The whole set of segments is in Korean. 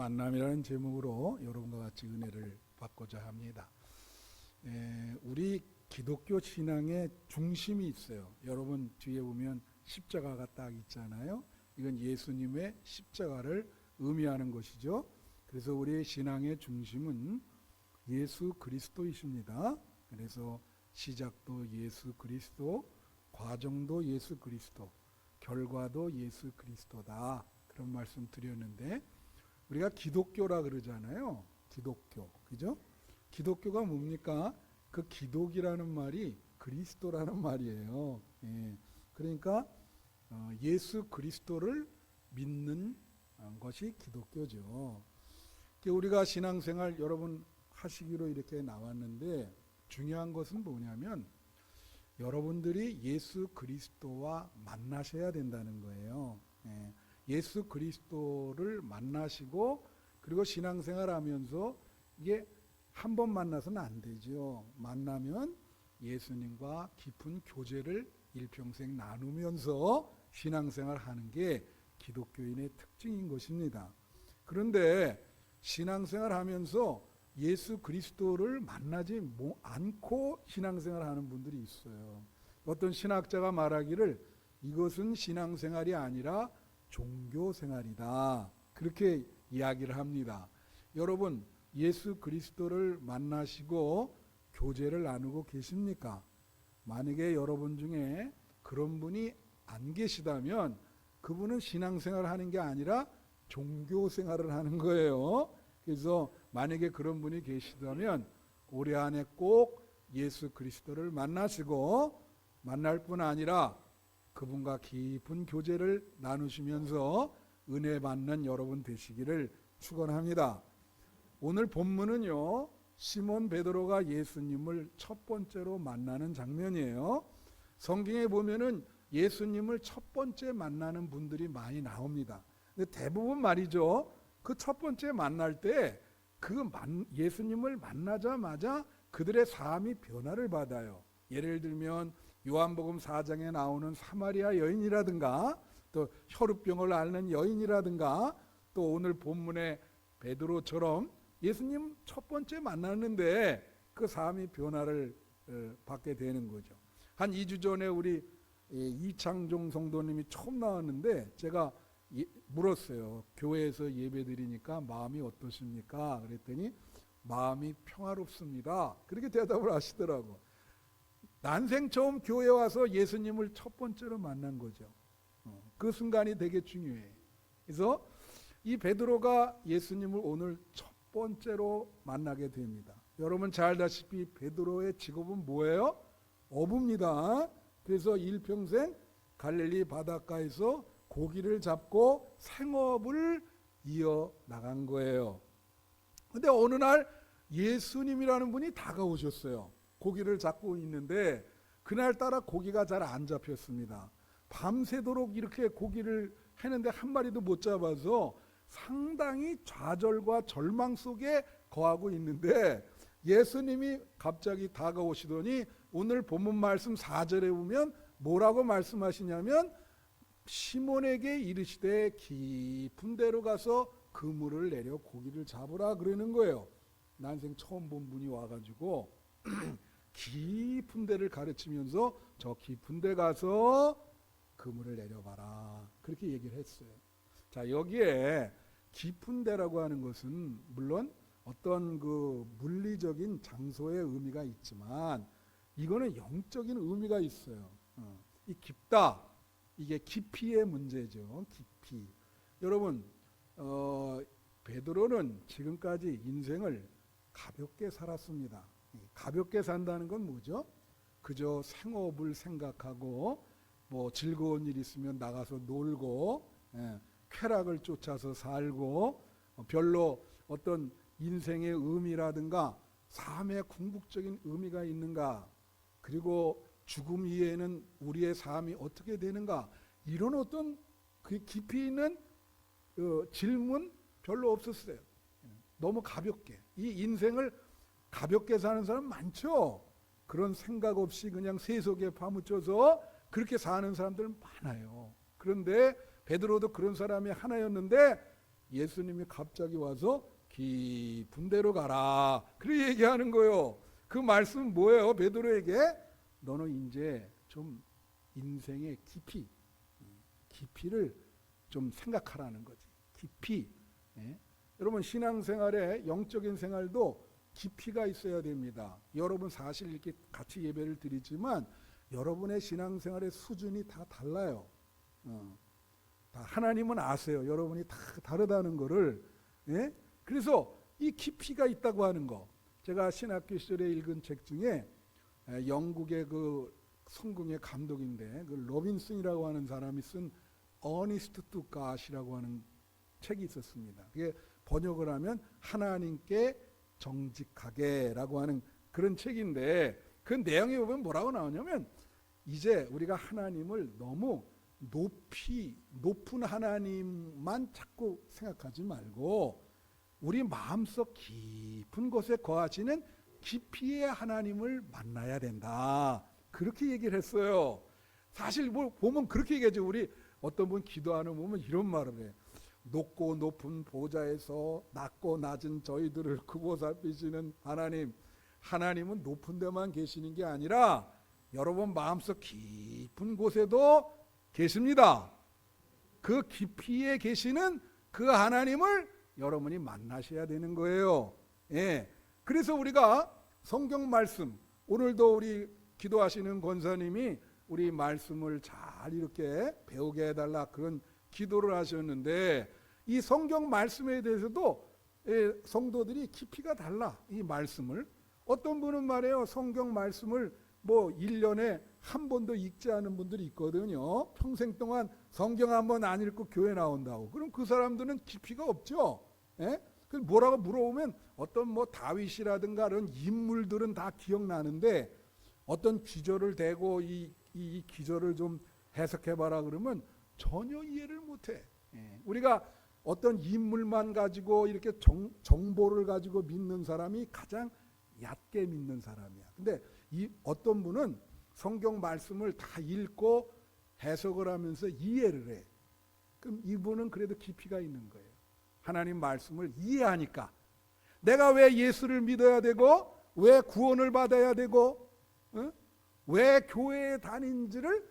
만남이라는 제목으로 여러분과 같이 은혜를 받고자 합니다. 우리 기독교 신앙의 중심이 있어요. 여러분 뒤에 보면 십자가가 딱 있잖아요. 이건 예수님의 십자가를 의미하는 것이죠. 그래서 우리의 신앙의 중심은 예수 그리스도이십니다. 그래서 시작도 예수 그리스도, 과정도 예수 그리스도, 결과도 예수 그리스도다. 그런 말씀 드렸는데 우리가 기독교라 그러잖아요. 기독교, 그죠? 기독교가 뭡니까? 그 기독이라는 말이 그리스도라는 말이에요. 그러니까 예수 그리스도를 믿는 것이 기독교죠. 우리가 신앙생활 여러분 하시기로 이렇게 나왔는데 중요한 것은 뭐냐면 여러분들이 예수 그리스도와 만나셔야 된다는 거예요. 예수 그리스도를 만나시고 그리고 신앙생활 하면서 이게 한 번 만나서는 안 되죠. 만나면 예수님과 깊은 교제를 일평생 나누면서 신앙생활 하는 게 기독교인의 특징인 것입니다. 그런데 신앙생활 하면서 예수 그리스도를 만나지 않고 신앙생활 하는 분들이 있어요. 어떤 신학자가 말하기를 이것은 신앙생활이 아니라 종교생활이다. 그렇게 이야기를 합니다. 여러분 예수 그리스도를 만나시고 교제를 나누고 계십니까? 만약에 여러분 중에 그런 분이 안 계시다면 그분은 신앙생활을 하는 게 아니라 종교생활을 하는 거예요. 그래서 만약에 그런 분이 계시다면 올해 안에 꼭 예수 그리스도를 만나시고 만날 뿐 아니라 그분과 깊은 교제를 나누시면서 은혜 받는 여러분 되시기를 축원합니다. 오늘 본문은요, 시몬 베드로가 예수님을 첫 번째로 만나는 장면이에요. 성경에 보면은 예수님을 첫 번째 만나는 분들이 많이 나옵니다. 근데 대부분 말이죠, 그 첫 번째 만날 때 예수님을 만나자마자 그들의 삶이 변화를 받아요. 예를 들면 요한복음 4장에 나오는 사마리아 여인이라든가 또 혈우병을 앓는 여인이라든가 또 오늘 본문의 베드로처럼 예수님 첫 번째 만났는데 그 삶이 변화를 받게 되는 거죠. 한 2주 전에 우리 이창종 성도님이 처음 나왔는데 제가 물었어요. 교회에서 예배 드리니까 마음이 어떠십니까? 그랬더니 마음이 평화롭습니다. 그렇게 대답을 하시더라고. 난생 처음 교회 와서 예수님을 첫 번째로 만난 거죠. 그 순간이 되게 중요해. 그래서 이 베드로가 예수님을 오늘 첫 번째로 만나게 됩니다. 여러분 잘 알다시피 베드로의 직업은 뭐예요? 어부입니다. 그래서 일평생 갈릴리 바닷가에서 고기를 잡고 생업을 이어나간 거예요. 근데 어느 날 예수님이라는 분이 다가오셨어요. 고기를 잡고 있는데 그날따라 고기가 잘 안 잡혔습니다. 밤새도록 이렇게 고기를 했는데 한 마리도 못 잡아서 상당히 좌절과 절망 속에 거하고 있는데 예수님이 갑자기 다가오시더니 오늘 본문 말씀 4절에 보면 뭐라고 말씀하시냐면 시몬에게 이르시되 깊은 데로 가서 그물을 내려 고기를 잡으라 그러는 거예요. 난생 처음 본 분이 와가지고 깊은 데를 가르치면서 저 깊은 데 가서 그물을 내려봐라 그렇게 얘기를 했어요. 자, 여기에 깊은 데라고 하는 것은 물론 어떤 그 물리적인 장소의 의미가 있지만 이거는 영적인 의미가 있어요. 이 깊다, 이게 깊이의 문제죠. 깊이. 여러분 베드로는 지금까지 인생을 가볍게 살았습니다. 가볍게 산다는 건 뭐죠? 그저 생업을 생각하고 뭐 즐거운 일 있으면 나가서 놀고 쾌락을 쫓아서 살고 별로 어떤 인생의 의미라든가 삶의 궁극적인 의미가 있는가, 그리고 죽음 이후에는 우리의 삶이 어떻게 되는가, 이런 어떤 그 깊이 있는 질문 별로 없었어요. 너무 가볍게 이 인생을 가볍게 사는 사람 많죠. 그런 생각 없이 그냥 세속에 파묻혀서 그렇게 사는 사람들 많아요. 그런데 베드로도 그런 사람이 하나였는데 예수님이 갑자기 와서 깊은 데로 가라. 그렇게 얘기하는 거예요. 그 말씀은 뭐예요? 베드로에게 너는 이제 좀 인생의 깊이를 좀 생각하라는 거지. 깊이. 예? 여러분 신앙생활에 영적인 생활도 깊이가 있어야 됩니다. 여러분 사실 이렇게 같이 예배를 드리지만 여러분의 신앙생활의 수준이 다 달라요. 다 하나님은 아세요. 여러분이 다 다르다는 거를. 예? 그래서 이 깊이가 있다고 하는 거. 제가 신학교 시절에 읽은 책 중에 영국의 그 성공의 감독인데 그 로빈슨이라고 하는 사람이 쓴 어니스트 투 갓이라고 하는 책이 있었습니다. 그게 번역을 하면 하나님께 정직하게라고 하는 그런 책인데 그 내용에 보면 뭐라고 나오냐면 이제 우리가 하나님을 너무 높은 하나님만 자꾸 생각하지 말고 우리 마음속 깊은 곳에 거하시는 깊이의 하나님을 만나야 된다. 그렇게 얘기를 했어요. 사실 뭐 보면 그렇게 얘기하죠. 우리 어떤 분 기도하는 보면 이런 말을 해. 높고 높은 보좌에서 낮고 낮은 저희들을 크고 살피시는 하나님. 하나님은 높은 데만 계시는 게 아니라 여러분 마음속 깊은 곳에도 계십니다. 그 깊이에 계시는 그 하나님을 여러분이 만나셔야 되는 거예요. 예. 그래서 우리가 성경 말씀, 오늘도 우리 기도하시는 권사님이 우리 말씀을 잘 이렇게 배우게 해달라 그런 기도를 하셨는데 이 성경 말씀에 대해서도 성도들이 깊이가 달라. 이 말씀을 어떤 분은 말해요. 성경 말씀을 뭐 1년에 한 번도 읽지 않은 분들이 있거든요. 평생 동안 성경 한 번 안 읽고 교회 나온다고. 그럼 그 사람들은 깊이가 없죠. 예? 그 뭐라고 물어보면 어떤 뭐 다윗이라든가 그런 인물들은 다 기억나는데 어떤 기절을 대고 이 기절을 좀 해석해봐라 그러면 전혀 이해를 못해. 예. 우리가 어떤 인물만 가지고 이렇게 정보를 가지고 믿는 사람이 가장 얕게 믿는 사람이야. 근데 이 어떤 분은 성경 말씀을 다 읽고 해석을 하면서 이해를 해. 그럼 이분은 그래도 깊이가 있는 거예요. 하나님 말씀을 이해하니까 내가 왜 예수를 믿어야 되고 왜 구원을 받아야 되고 왜 교회에 다닌지를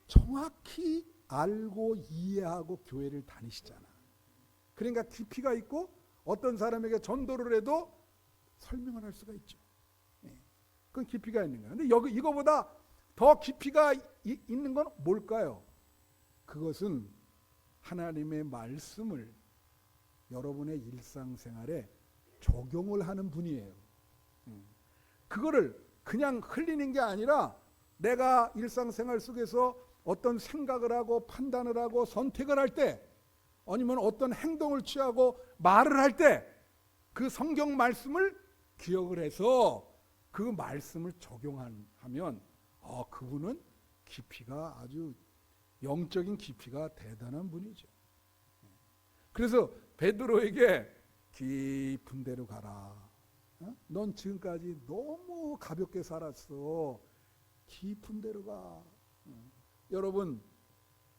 정확히 알고 이해하고 교회를 다니시잖아. 그러니까 깊이가 있고 어떤 사람에게 전도를 해도 설명을 할 수가 있죠. 그건 깊이가 있는 거예요. 근데 이거보다 더 깊이가 있는 건 뭘까요? 그것은 하나님의 말씀을 여러분의 일상생활에 적용을 하는 분이에요. 그거를 그냥 흘리는 게 아니라 내가 일상생활 속에서 어떤 생각을 하고 판단을 하고 선택을 할 때 아니면 어떤 행동을 취하고 말을 할 때 그 성경 말씀을 기억을 해서 그 말씀을 적용하면 그분은 깊이가 아주 영적인 깊이가 대단한 분이죠. 그래서 베드로에게 깊은 데로 가라. 넌 지금까지 너무 가볍게 살았어. 깊은 데로 가. 여러분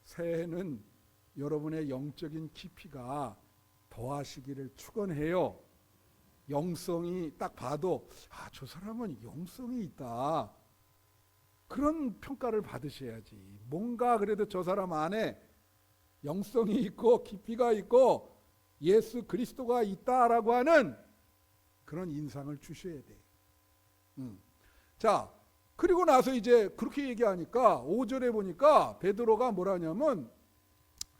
새해는 여러분의 영적인 깊이가 더하시기를 축원해요. 영성이 딱 봐도 저 사람은 영성이 있다. 그런 평가를 받으셔야지. 뭔가 그래도 저 사람 안에 영성이 있고 깊이가 있고 예수 그리스도가 있다라고 하는 그런 인상을 주셔야 돼. 자, 그리고 나서 이제 그렇게 얘기하니까 5절에 보니까 베드로가 뭐라냐면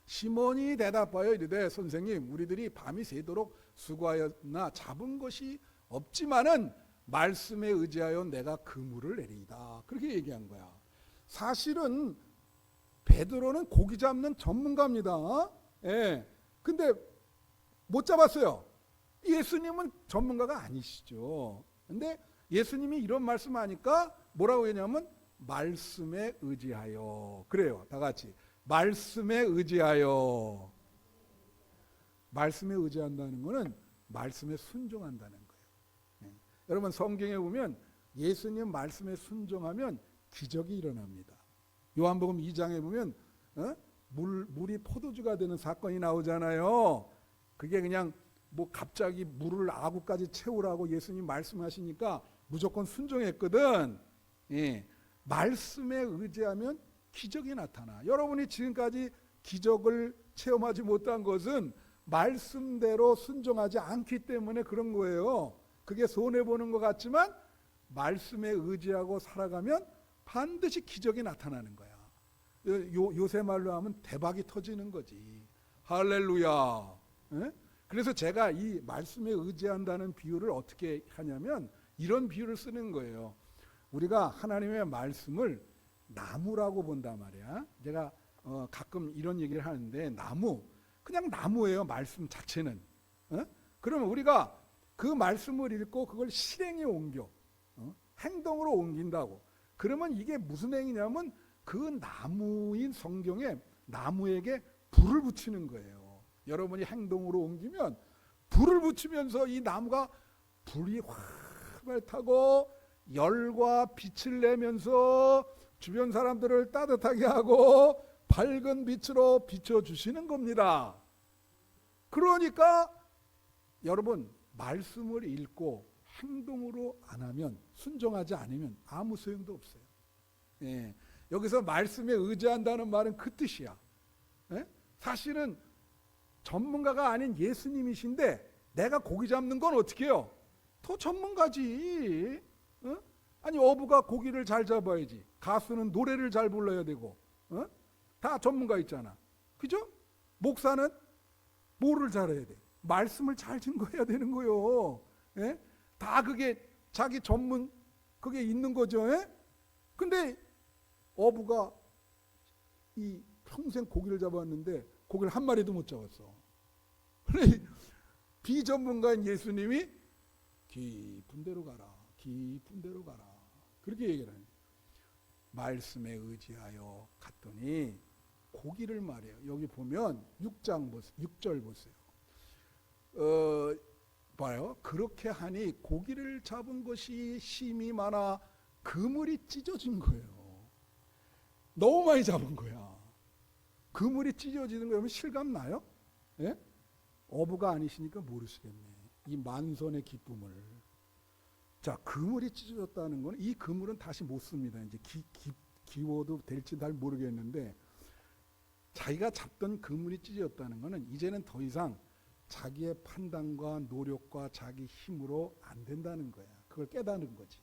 시몬이 대답하여 이르되 선생님 우리들이 밤이 새도록 수고하였나 잡은 것이 없지만은 말씀에 의지하여 내가 그물을 내리이다. 그렇게 얘기한 거야. 사실은 베드로는 고기 잡는 전문가입니다. 예. 근데 못 잡았어요. 예수님은 전문가가 아니시죠. 근데 예수님이 이런 말씀하니까 뭐라고 했냐면 말씀에 의지하여. 그래요. 다 같이. 말씀에 의지하여. 말씀에 의지한다는 것은 말씀에 순종한다는 거예요. 예. 여러분 성경에 보면 예수님 말씀에 순종하면 기적이 일어납니다. 요한복음 2장에 보면 물이 포도주가 되는 사건이 나오잖아요. 그게 그냥 뭐 갑자기 물을 아구까지 채우라고 예수님 말씀하시니까 무조건 순종했거든. 예. 말씀에 의지하면 기적이 나타나. 여러분이 지금까지 기적을 체험하지 못한 것은 말씀대로 순종하지 않기 때문에 그런 거예요. 그게 손해보는 것 같지만 말씀에 의지하고 살아가면 반드시 기적이 나타나는 거야. 요새 말로 하면 대박이 터지는 거지. 할렐루야. 예? 그래서 제가 이 말씀에 의지한다는 비유를 어떻게 하냐면 이런 비유를 쓰는 거예요. 우리가 하나님의 말씀을 나무라고 본단 말이야. 제가 가끔 이런 얘기를 하는데 나무, 그냥 나무예요. 말씀 자체는. 그러면 우리가 그 말씀을 읽고 그걸 실행에 옮겨 행동으로 옮긴다고. 그러면 이게 무슨 행위냐면 그 나무인 성경에 나무에게 불을 붙이는 거예요. 여러분이 행동으로 옮기면 불을 붙이면서 이 나무가 불이 활발 타고 열과 빛을 내면서 주변 사람들을 따뜻하게 하고 밝은 빛으로 비춰주시는 겁니다. 그러니까 여러분 말씀을 읽고 행동으로 안 하면, 순종하지 않으면 아무 소용도 없어요. 예. 여기서 말씀에 의지한다는 말은 그 뜻이야. 예? 사실은 전문가가 아닌 예수님이신데 내가 고기 잡는 건 어떻게 해요? 더 전문가지. 어? 아니 어부가 고기를 잘 잡아야지. 가수는 노래를 잘 불러야 되고. 다 전문가 있잖아. 그죠? 목사는 뭐를 잘해야 돼? 말씀을 잘 증거해야 되는 거요. 예? 다 그게 자기 전문 그게 있는 거죠. 예? 근데 어부가 이 평생 고기를 잡았는데 고기를 한 마리도 못 잡았어. 비전문가인 예수님이 깊은 데로 가라. 깊은 데로 가라. 그렇게 얘기를 해요. 말씀에 의지하여 갔더니 고기를 말해요. 여기 보면 6장 보세요. 6절 보세요. 봐요. 그렇게 하니 고기를 잡은 것이 심이 많아 그물이 찢어진 거예요. 너무 많이 잡은 거야. 그물이 찢어지는 거면 실감 나요? 예? 어부가 아니시니까 모르시겠네. 이 만선의 기쁨을. 자, 그물이 찢어졌다는 건 이 그물은 다시 못 씁니다. 이제 기워도 될지 잘 모르겠는데 자기가 잡던 그물이 찢어졌다는 거는 이제는 더 이상 자기의 판단과 노력과 자기 힘으로 안 된다는 거야. 그걸 깨닫는 거지.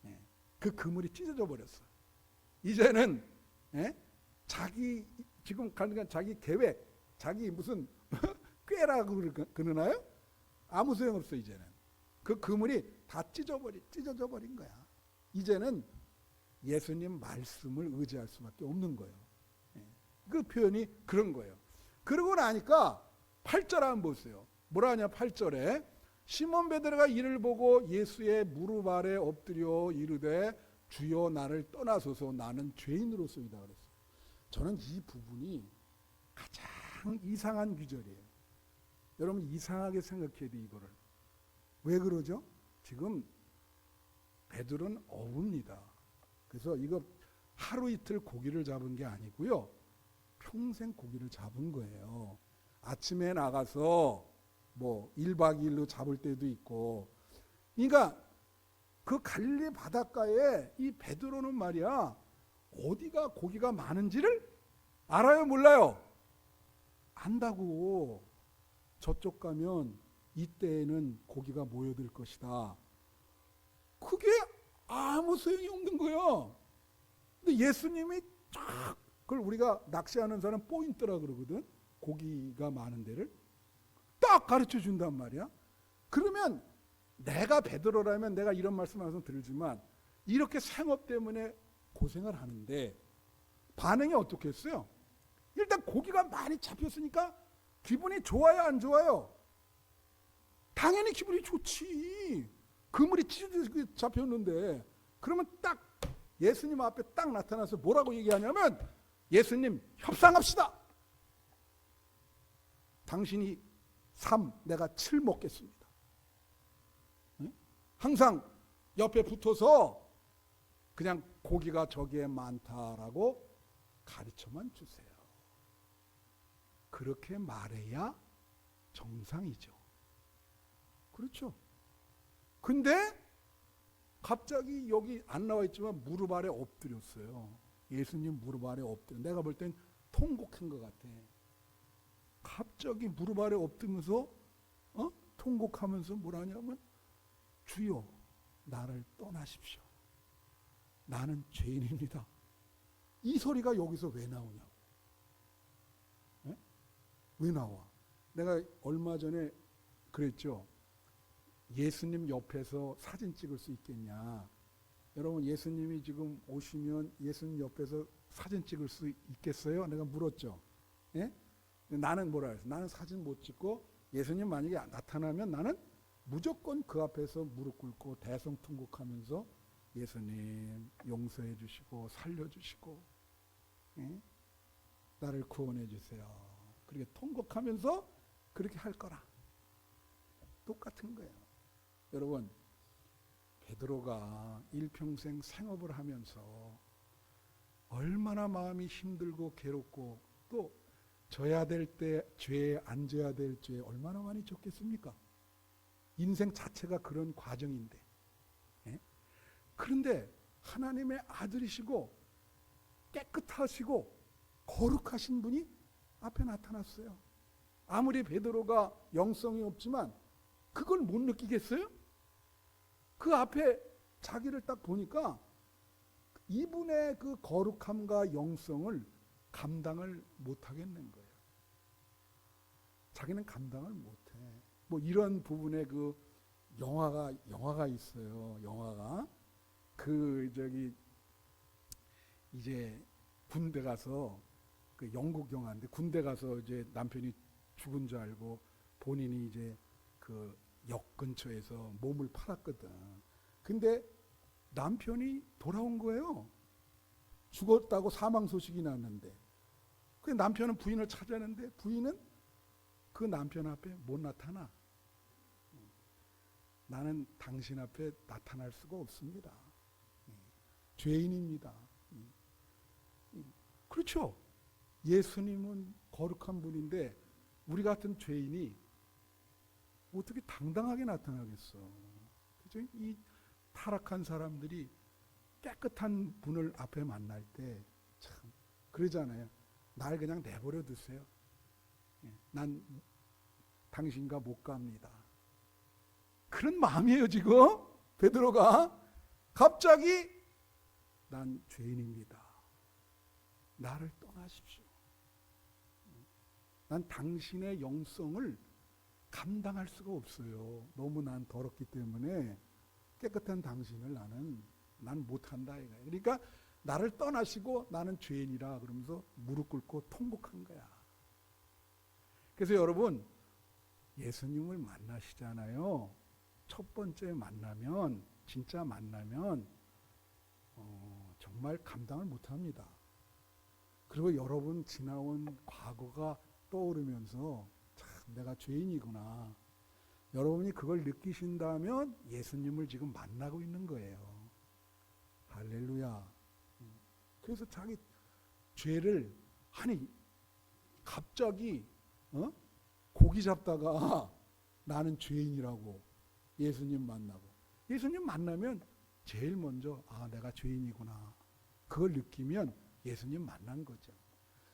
예. 그 그물이 찢어져 버렸어. 이제는 예? 자기 지금 가는 자기 계획, 자기 무슨 꾀라고 그러나요? 아무 소용 없어 이제는. 그 그물이 다 찢어져 버린 거야. 이제는 예수님 말씀을 의지할 수밖에 없는 거예요. 예. 그 표현이 그런 거예요. 그러고 나니까 8절 한번 보세요. 뭐라 하냐 8절에 시몬 베드로가 이를 보고 예수의 무릎 아래 엎드려 이르되 주여 나를 떠나소서 나는 죄인으로소이다 그랬어요. 저는 이 부분이 가장 이상한 구절이에요. 여러분 이상하게 생각해야 돼 이거를. 왜 그러죠? 지금 베드로는 어부입니다. 그래서 이거 하루 이틀 고기를 잡은 게 아니고요. 평생 고기를 잡은 거예요. 아침에 나가서 뭐 1박 2일로 잡을 때도 있고. 그러니까 그 갈릴리 바닷가에 이 베드로는 말이야. 어디가 고기가 많은지를 알아요, 몰라요? 안다고. 저쪽 가면 이때에는 고기가 모여들 것이다. 그게 아무 소용이 없는 거야. 근데 예수님이 쫙 그걸 우리가 낚시하는 사람 포인트라 그러거든. 고기가 많은 데를 딱 가르쳐 준단 말이야. 그러면 내가 베드로라면 내가 이런 말씀 항상 들지만 이렇게 생업 때문에 고생을 하는데 반응이 어떻겠어요? 일단 고기가 많이 잡혔으니까 기분이 좋아요, 안 좋아요? 당연히 기분이 좋지. 그물이 찢어져 잡혔는데. 그러면 딱 예수님 앞에 딱 나타나서 뭐라고 얘기하냐면 예수님 협상합시다. 당신이 3, 내가 7 먹겠습니다. 응? 항상 옆에 붙어서 그냥 고기가 저기에 많다라고 가르쳐만 주세요. 그렇게 말해야 정상이죠. 그렇죠. 근데 갑자기 여기 안 나와 있지만 무릎 아래 엎드렸어요. 예수님 무릎 아래 엎드려. 내가 볼 땐 통곡한 것 같아. 갑자기 무릎 아래 엎드면서 통곡하면서 뭐라냐면 주여 나를 떠나십시오. 나는 죄인입니다. 이 소리가 여기서 왜 나오냐고. 네? 왜 나와? 내가 얼마 전에 그랬죠. 예수님 옆에서 사진 찍을 수 있겠냐. 여러분 예수님이 지금 오시면 예수님 옆에서 사진 찍을 수 있겠어요? 내가 물었죠. 예? 나는 뭐라 그랬어? 나는 사진 못 찍고 예수님 만약에 나타나면 나는 무조건 그 앞에서 무릎 꿇고 대성통곡하면서 예수님 용서해 주시고 살려주시고 예? 나를 구원해 주세요. 그렇게 통곡하면서 그렇게 할 거라. 똑같은 거예요. 여러분 베드로가 일평생 생업을 하면서 얼마나 마음이 힘들고 괴롭고 또 져야 될 때 죄에 안 져야 될 죄에 얼마나 많이 졌겠습니까? 인생 자체가 그런 과정인데. 예? 그런데 하나님의 아들이시고 깨끗하시고 거룩하신 분이 앞에 나타났어요. 아무리 베드로가 영성이 없지만 그걸 못 느끼겠어요? 그 앞에 자기를 딱 보니까 이분의 그 거룩함과 영성을 감당을 못 하겠는 거예요. 자기는 감당을 못 해. 뭐 이런 부분에 그 영화가 있어요. 영화가 이제 군대 가서 그 영국 영화인데 군대 가서 이제 남편이 죽은 줄 알고 본인이 이제 그 역 근처에서 몸을 팔았거든. 근데 남편이 돌아온 거예요. 죽었다고 사망 소식이 났는데. 그 남편은 부인을 찾았는데 부인은 그 남편 앞에 못 나타나. 나는 당신 앞에 나타날 수가 없습니다. 죄인입니다. 그렇죠. 예수님은 거룩한 분인데 우리 같은 죄인이 어떻게 당당하게 나타나겠어. 그죠? 이 타락한 사람들이 깨끗한 분을 앞에 만날 때 참 그러잖아요. 날 그냥 내버려 두세요. 난 당신과 못 갑니다. 그런 마음이에요 지금 베드로가. 갑자기 난 죄인입니다. 나를 떠나십시오. 난 당신의 영성을 감당할 수가 없어요. 너무 난 더럽기 때문에 깨끗한 당신을 난 못한다 이거예요. 그러니까 나를 떠나시고 나는 죄인이라 그러면서 무릎 꿇고 통곡한 거야. 그래서 여러분 예수님을 만나시잖아요. 첫 번째 만나면 진짜 만나면 정말 감당을 못합니다. 그리고 여러분 지나온 과거가 떠오르면서 참 내가 죄인이구나. 여러분이 그걸 느끼신다면 예수님을 지금 만나고 있는 거예요. 할렐루야. 그래서 자기 죄를 갑자기 고기 잡다가 나는 죄인이라고 예수님 만나고 예수님 만나면 제일 먼저 내가 죄인이구나. 그걸 느끼면 예수님 만난 거죠.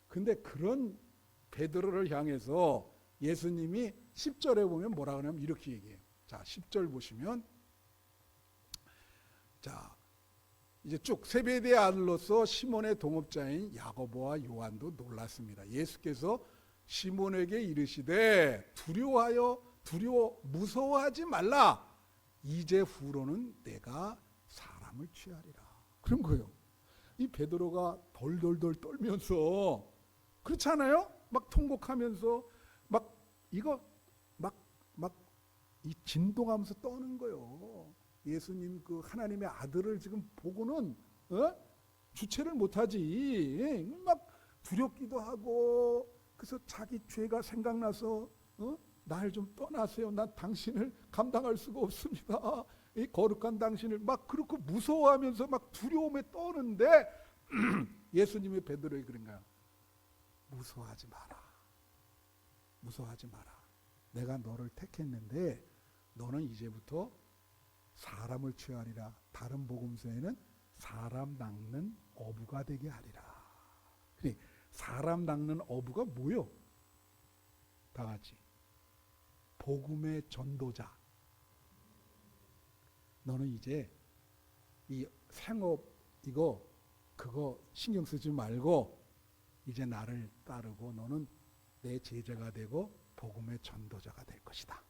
근데 그런 베드로를 향해서 예수님이 10절에 보면 뭐라 그러냐면 이렇게 얘기해요. 자, 10절 보시면 자, 이제 쭉 세베대의 아들로서 시몬의 동업자인 야고보와 요한도 놀랐습니다. 예수께서 시몬에게 이르시되 무서워하지 말라. 이제 후로는 내가 사람을 취하리라. 그런 거예요. 이 베드로가 덜덜덜 떨면서 그렇잖아요. 막 통곡하면서 이 진동하면서 떠는 거예요. 예수님 그 하나님의 아들을 지금 보고는 주체를 못하지. 막 두렵기도 하고 그래서 자기 죄가 생각나서 날 좀 떠나세요. 난 당신을 감당할 수가 없습니다. 이 거룩한 당신을 막 그렇게 무서워하면서 막 두려움에 떠는데 예수님의 베드로에 그런가요? 무서워하지 마라. 무서워하지 마라. 내가 너를 택했는데 너는 이제부터 사람을 취하리라. 다른 복음서에는 사람 낚는 어부가 되게 하리라. 사람 낚는 어부가 뭐요? 다 같이 복음의 전도자. 너는 이제 이 생업 이거 그거 신경 쓰지 말고 이제 나를 따르고 너는 내 제자가 되고 복음의 전도자가 될 것이다.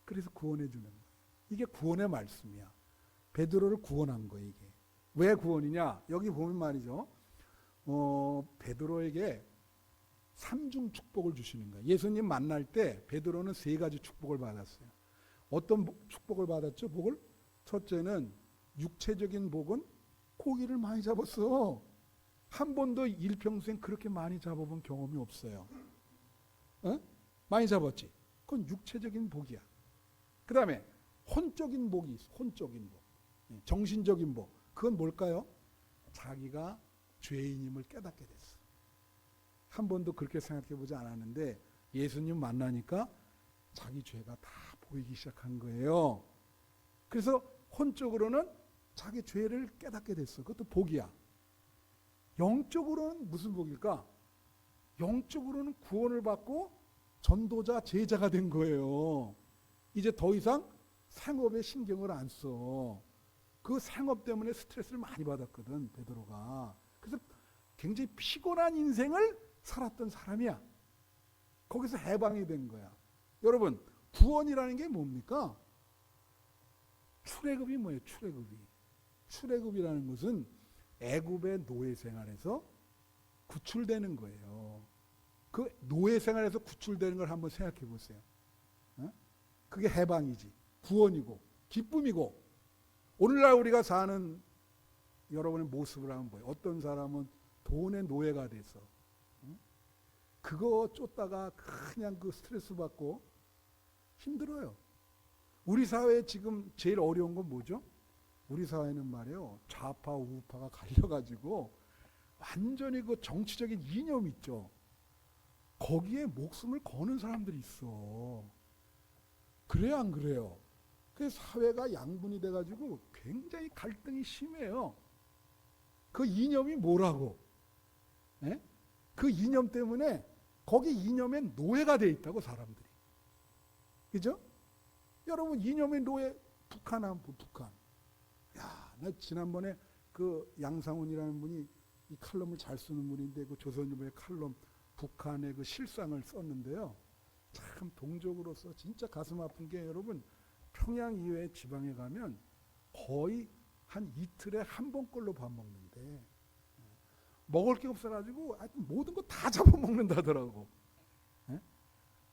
그래서 구원해 주는 거예요. 이게 구원의 말씀이야. 베드로를 구원한 거예요. 이게 왜 구원이냐? 여기 보면 말이죠. 베드로에게 삼중 축복을 주시는 거예요. 예수님 만날 때 베드로는 세 가지 축복을 받았어요. 어떤 축복을 받았죠? 복을? 첫째는 육체적인 복은 고기를 많이 잡았어. 한 번도 일평생 그렇게 많이 잡아본 경험이 없어요. 많이 잡았지? 그건 육체적인 복이야. 그 다음에 혼적인 복이 있어. 혼적인 복. 정신적인 복. 그건 뭘까요? 자기가 죄인임을 깨닫게 됐어. 한 번도 그렇게 생각해보지 않았는데 예수님 만나니까 자기 죄가 다 보이기 시작한 거예요. 그래서 혼적으로는 자기 죄를 깨닫게 됐어. 그것도 복이야. 영적으로는 무슨 복일까? 영적으로는 구원을 받고 전도자, 제자가 된 거예요. 이제 더 이상 생업에 신경을 안 써. 그 생업 때문에 스트레스를 많이 받았거든, 베드로가. 그래서 굉장히 피곤한 인생을 살았던 사람이야. 거기서 해방이 된 거야. 여러분, 구원이라는 게 뭡니까? 출애굽이 뭐예요? 출애굽이. 출애굽이라는 것은 애굽의 노예 생활에서 구출되는 거예요. 그 노예 생활에서 구출되는 걸 한번 생각해 보세요. 그게 해방이지. 구원이고 기쁨이고. 오늘날 우리가 사는 여러분의 모습을 한번 보여요. 어떤 사람은 돈의 노예가 돼서 그거 쫓다가 그냥 그 스트레스 받고 힘들어요. 우리 사회에 지금 제일 어려운 건 뭐죠? 우리 사회는 말이에요. 좌파 우파가 갈려가지고 완전히 그 정치적인 이념 있죠. 거기에 목숨을 거는 사람들이 있어. 그래요, 안 그래요? 그래서 사회가 양분이 돼가지고 굉장히 갈등이 심해요. 그 이념이 뭐라고? 예? 그 이념 때문에 거기 이념에 노예가 돼 있다고 사람들이. 그죠? 여러분 이념의 노예 북한 한번 북한. 야, 나 지난번에 그 양상훈이라는 분이 이 칼럼을 잘 쓰는 분인데 그 조선일보의 칼럼 북한의 그 실상을 썼는데요. 참 동족으로서 진짜 가슴 아픈 게 여러분 평양 이외의 지방에 가면 거의 한 이틀에 한 번꼴로 밥 먹는데 먹을 게 없어가지고 하여튼 모든 거 다 잡아먹는다더라고. 예?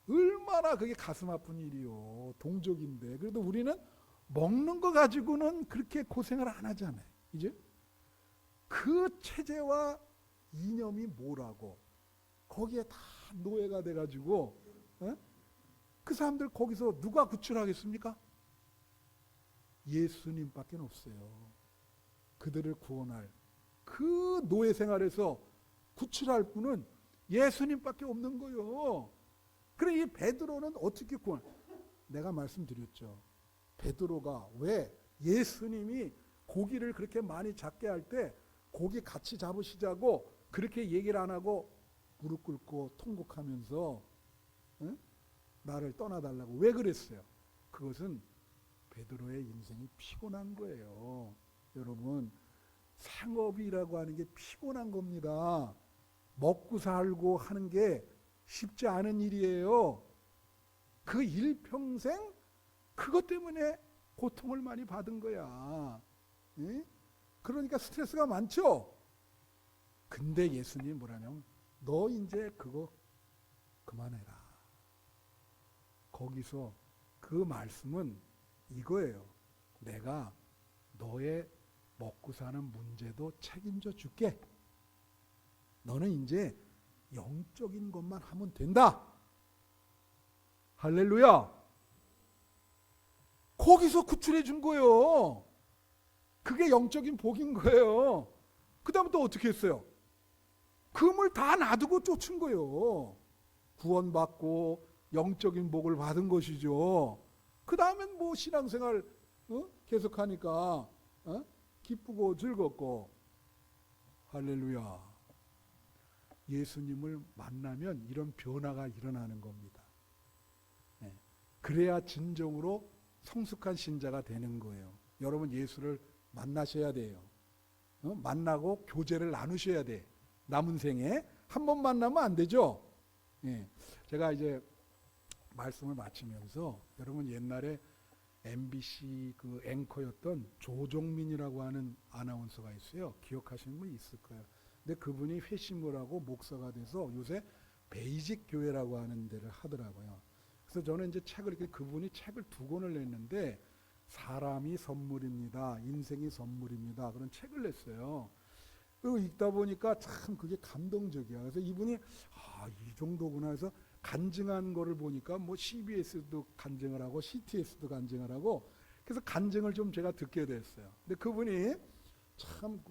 얼마나 그게 가슴 아픈 일이요. 동족인데. 그래도 우리는 먹는 거 가지고는 그렇게 고생을 안 하잖아요. 이제 그 체제와 이념이 뭐라고 거기에 다 노예가 돼가지고 그 사람들 거기서 누가 구출하겠습니까? 예수님밖에 없어요. 그들을 구원할 그 노예 생활에서 구출할 분은 예수님밖에 없는 거예요. 그래 이 베드로는 어떻게 구원? 내가 말씀드렸죠. 베드로가 왜 예수님이 고기를 그렇게 많이 잡게 할 때 고기 같이 잡으시자고 그렇게 얘기를 안 하고 무릎 꿇고 통곡하면서 나를 떠나달라고 왜 그랬어요? 그것은 베드로의 인생이 피곤한 거예요. 여러분 생업이라고 하는 게 피곤한 겁니다. 먹고 살고 하는 게 쉽지 않은 일이에요. 그 일평생 그것 때문에 고통을 많이 받은 거야. 그러니까 스트레스가 많죠. 근데 예수님이 뭐라냐면 너 이제 그거 그만해라. 거기서 그 말씀은 이거예요. 내가 너의 먹고 사는 문제도 책임져 줄게. 너는 이제 영적인 것만 하면 된다. 할렐루야. 거기서 구출해 준 거예요. 그게 영적인 복인 거예요. 그 다음 또 어떻게 했어요? 금을 다 놔두고 쫓은 거예요. 구원받고 영적인 복을 받은 것이죠. 그 다음엔 뭐 신앙생활 계속하니까 기쁘고 즐겁고. 할렐루야. 예수님을 만나면 이런 변화가 일어나는 겁니다. 네. 그래야 진정으로 성숙한 신자가 되는 거예요. 여러분 예수를 만나셔야 돼요. 만나고 교제를 나누셔야 돼. 남은 생에 한 번 만나면 안 되죠. 예. 제가 이제 말씀을 마치면서 여러분 옛날에 MBC 그 앵커였던 조종민이라고 하는 아나운서가 있어요. 기억하시는 분 있을 거예요. 근데 그분이 회심을 하고 목사가 돼서 요새 베이직 교회라고 하는 데를 하더라고요. 그래서 저는 이제 책을 이렇게 그분이 책을 2권을 냈는데 사람이 선물입니다. 인생이 선물입니다. 그런 책을 냈어요. 그리고 읽다 보니까 참 그게 감동적이야. 그래서 이분이 이 정도구나 해서 간증한 거를 보니까 뭐 CBS도 간증을 하고 CTS도 간증을 하고 그래서 간증을 좀 제가 듣게 됐어요. 근데 그분이 참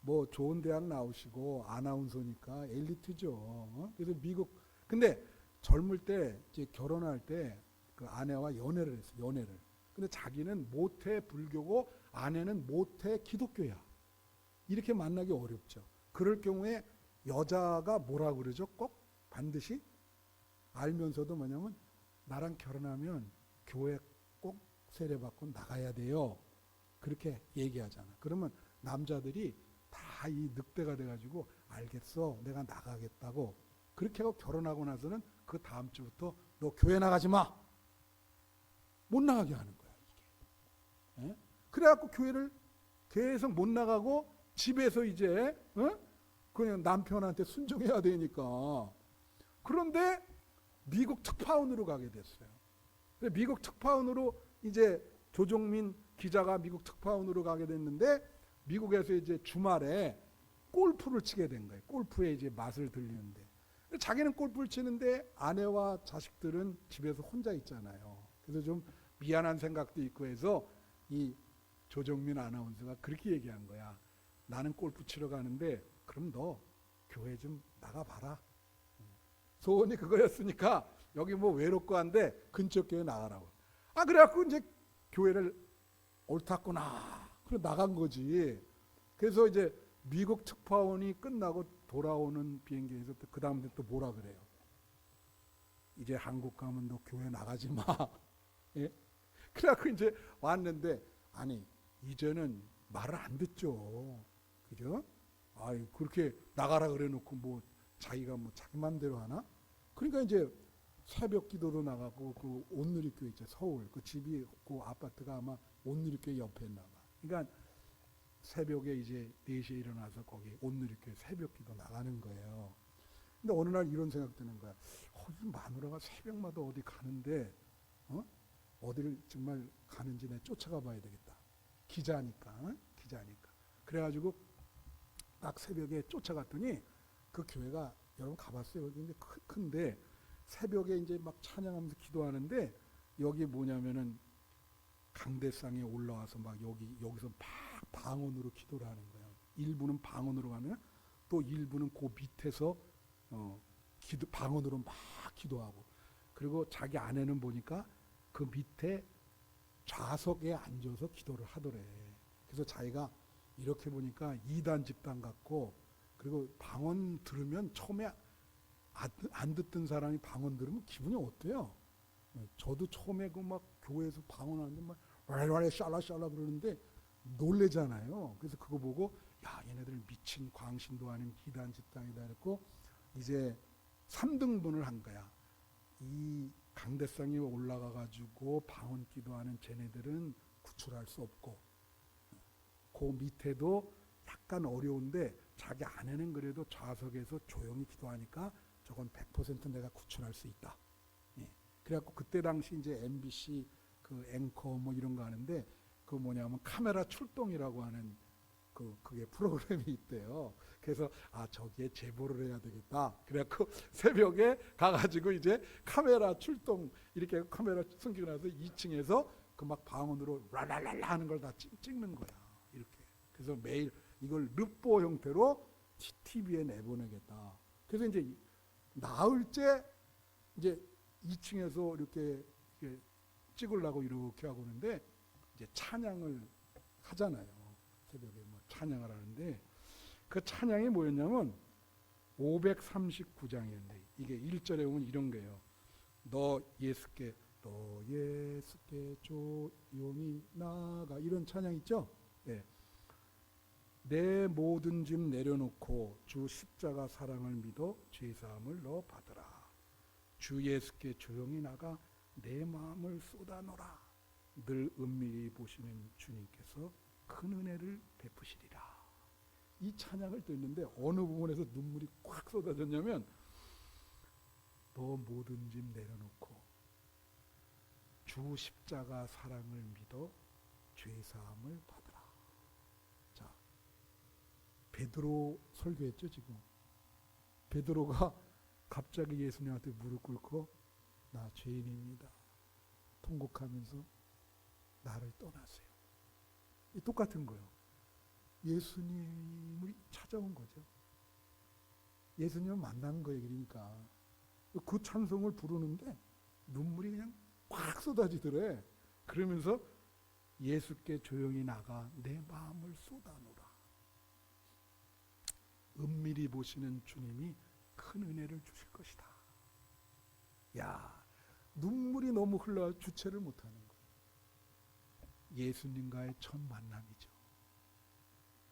뭐 좋은 대학 나오시고 아나운서니까 엘리트죠. 그래서 미국 근데 젊을 때 이제 결혼할 때 그 아내와 연애를 했어요. 연애를. 근데 자기는 모태 불교고 아내는 모태 기독교야. 이렇게 만나기 어렵죠. 그럴 경우에 여자가 뭐라 그러죠? 꼭 반드시 알면서도 뭐냐면 나랑 결혼하면 교회 꼭 세례받고 나가야 돼요. 그렇게 얘기하잖아. 그러면 남자들이 다 이 늑대가 돼가지고 알겠어 내가 나가겠다고 그렇게 하고 결혼하고 나서는 그 다음 주부터 너 교회 나가지 마. 못 나가게 하는 거야 이게. 그래갖고 교회를 계속 못 나가고 집에서 이제 그냥 남편한테 순종해야 되니까. 그런데 미국 특파원으로 가게 됐어요. 미국 특파원으로 이제 조종민 기자가 미국 특파원으로 가게 됐는데 미국에서 이제 주말에 골프를 치게 된 거예요. 골프에 이제 맛을 들리는데 자기는 골프를 치는데 아내와 자식들은 집에서 혼자 있잖아요. 그래서 좀 미안한 생각도 있고 해서 이 조종민 아나운서가 그렇게 얘기한 거야. 나는 골프 치러 가는데 그럼 너 교회 좀 나가봐라. 소원이 그거였으니까 여기 뭐 외롭고 한데 근처 교회 나가라고. 그래갖고 이제 교회를 옳았구나. 그래 나간 거지. 그래서 이제 미국 특파원이 끝나고 돌아오는 비행기에서 그 다음에 또 뭐라 그래요. 이제 한국 가면 너 교회 나가지 마. 예? 그래갖고 이제 왔는데 아니 이제는 말을 안 듣죠. 그죠? 그렇게 나가라 그래 놓고 뭐 자기가 뭐 자기 맘대로 하나? 그러니까 이제 새벽 기도도 나가고 그 온누리교회 있죠. 서울 그 집이 그 아파트가 아마 온누리교회 옆에 있나 봐. 그러니까 새벽에 이제 4시에 일어나서 거기 온누리교회 새벽 기도 나가는 거예요. 근데 어느 날 이런 생각 드는 거야. 이 마누라가 새벽마다 어디 가는데 어디를 정말 가는지 내가 쫓아가 봐야 되겠다. 기자니까. 그래가지고 딱 새벽에 쫓아갔더니 그 교회가 여러분 가봤어요. 여기 이제 큰데 새벽에 이제 막 찬양하면서 기도하는데 여기 뭐냐면은 강대상에 올라와서 막 여기서 막 방언으로 기도를 하는 거예요. 일부는 방언으로 가면 또 일부는 그 밑에서 방언으로 막 기도하고 그리고 자기 아내는 보니까 그 밑에 좌석에 앉아서 기도를 하더래. 그래서 자기가 이렇게 보니까 이단 집단 같고 그리고 방언 들으면 처음에 안 듣던 사람이 방언 들으면 기분이 어때요? 저도 처음에 그 막 교회에서 방언하는데 막 왈왈 샬라샬라 그러는데 놀래잖아요. 그래서 그거 보고 야 얘네들 미친 광신도 아닌 이단 집단이다 했고 이제 3등분을 한 거야. 이 강대상에 올라가 가지고 방언 기도하는 쟤네들은 구출할 수 없고 그 밑에도 약간 어려운데 자기 아내는 그래도 좌석에서 조용히 기도하니까 저건 100% 내가 구출할 수 있다. 그래갖고 그때 당시 이제 MBC 그 앵커 뭐 이런 거 하는데 그 뭐냐면 카메라 출동이라고 하는 그게 프로그램이 있대요. 그래서 저기에 제보를 해야 되겠다. 그래갖고 새벽에 가가지고 이제 카메라 출동 이렇게 카메라 숨기고 나서 2층에서 그 막 방언으로 랄랄랄라 하는 걸 다 찍는 거야. 이렇게. 그래서 매일 이걸 르포 형태로 TV에 내보내겠다. 그래서 이제 나흘째 이제 2층에서 이렇게 찍으려고 이렇게 하고 있는데 이제 찬양을 하잖아요. 새벽에 뭐 찬양을 하는데 그 찬양이 뭐였냐면 539장이었는데 이게 1절에 보면 이런 거예요. 너 예수께 조용히 나아가, 이런 찬양 있죠? 네. 내 모든 짐 내려놓고 주 십자가 사랑을 믿어 죄사함을 너 받으라. 주 예수께 조용히 나가 내 마음을 쏟아놓으라. 늘 은밀히 보시는 주님께서 큰 은혜를 베푸시리라. 이 찬양을 듣는데 어느 부분에서 눈물이 꽉 쏟아졌냐면 너 모든 짐 내려놓고 주 십자가 사랑을 믿어 죄사함을 받으라. 자, 베드로 설교했죠 지금. 베드로가 갑자기 예수님한테 무릎 꿇고 나 죄인입니다 통곡하면서 나를 떠나세요. 이 똑같은 거예요. 예수님을 찾아온 거죠. 예수님을 만난 거예요. 그러니까 그 찬송을 부르는데 눈물이 그냥 꽉 쏟아지더래. 그러면서 예수께 조용히 나가 내 마음을 쏟아놓으라. 은밀히 보시는 주님이 큰 은혜를 주실 것이다. 야, 눈물이 너무 흘러 주체를 못하는 거예요. 예수님과의 첫 만남이죠.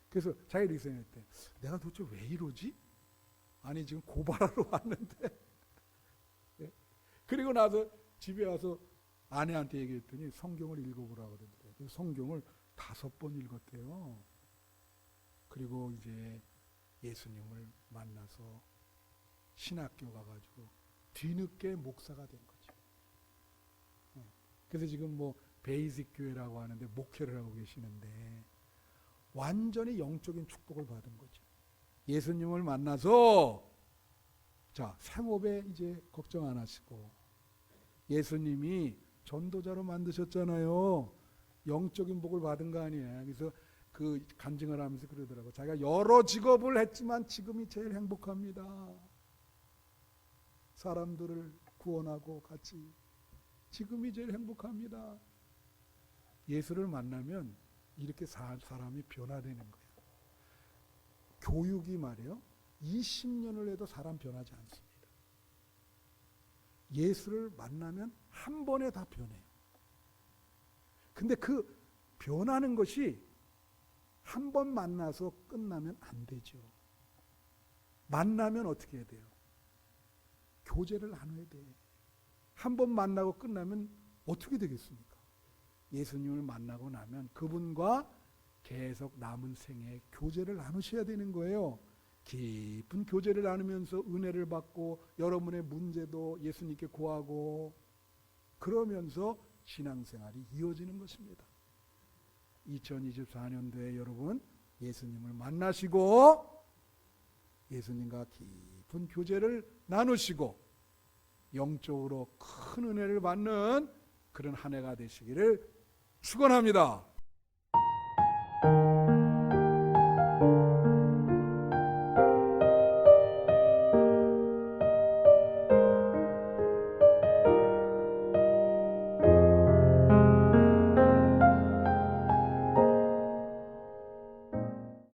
그래서 자기가 이렇게 생각했대. 내가 도대체 왜 이러지? 아니 지금 고발하러 왔는데. 그리고 나서 집에 와서 아내한테 얘기했더니 성경을 읽어보라고 그러더래요. 그래서 성경을 5번 읽었대요. 그리고 이제 예수님을 만나서 신학교 가가지고 뒤늦게 목사가 된 거죠. 그래서 지금 뭐 베이직 교회라고 하는데 목회를 하고 계시는데 완전히 영적인 축복을 받은 거죠. 예수님을 만나서 자, 생업에 이제 걱정 안 하시고 예수님이 전도자로 만드셨잖아요. 영적인 복을 받은 거 아니에요. 그래서 그 간증을 하면서 그러더라고. 자기가 여러 직업을 했지만 지금이 제일 행복합니다. 사람들을 구원하고 같이 지금이 제일 행복합니다. 예수를 만나면 이렇게 사람이 변화되는 거예요. 교육이 말이에요. 20년을 해도 사람 변하지 않습니다. 예수를 만나면 한 번에 다 변해요. 근데 그 변하는 것이 한 번 만나서 끝나면 안 되죠. 만나면 어떻게 해야 돼요? 교제를 나눠야 돼. 한 번 만나고 끝나면 어떻게 되겠습니까? 예수님을 만나고 나면 그분과 계속 남은 생에 교제를 나누셔야 되는 거예요. 깊은 교제를 나누면서 은혜를 받고 여러분의 문제도 예수님께 구하고 그러면서 신앙생활이 이어지는 것입니다. 2024년도에 여러분 예수님을 만나시고 예수님과 깊은 교제를 나누시고 영적으로 큰 은혜를 받는 그런 한 해가 되시기를 축원합니다.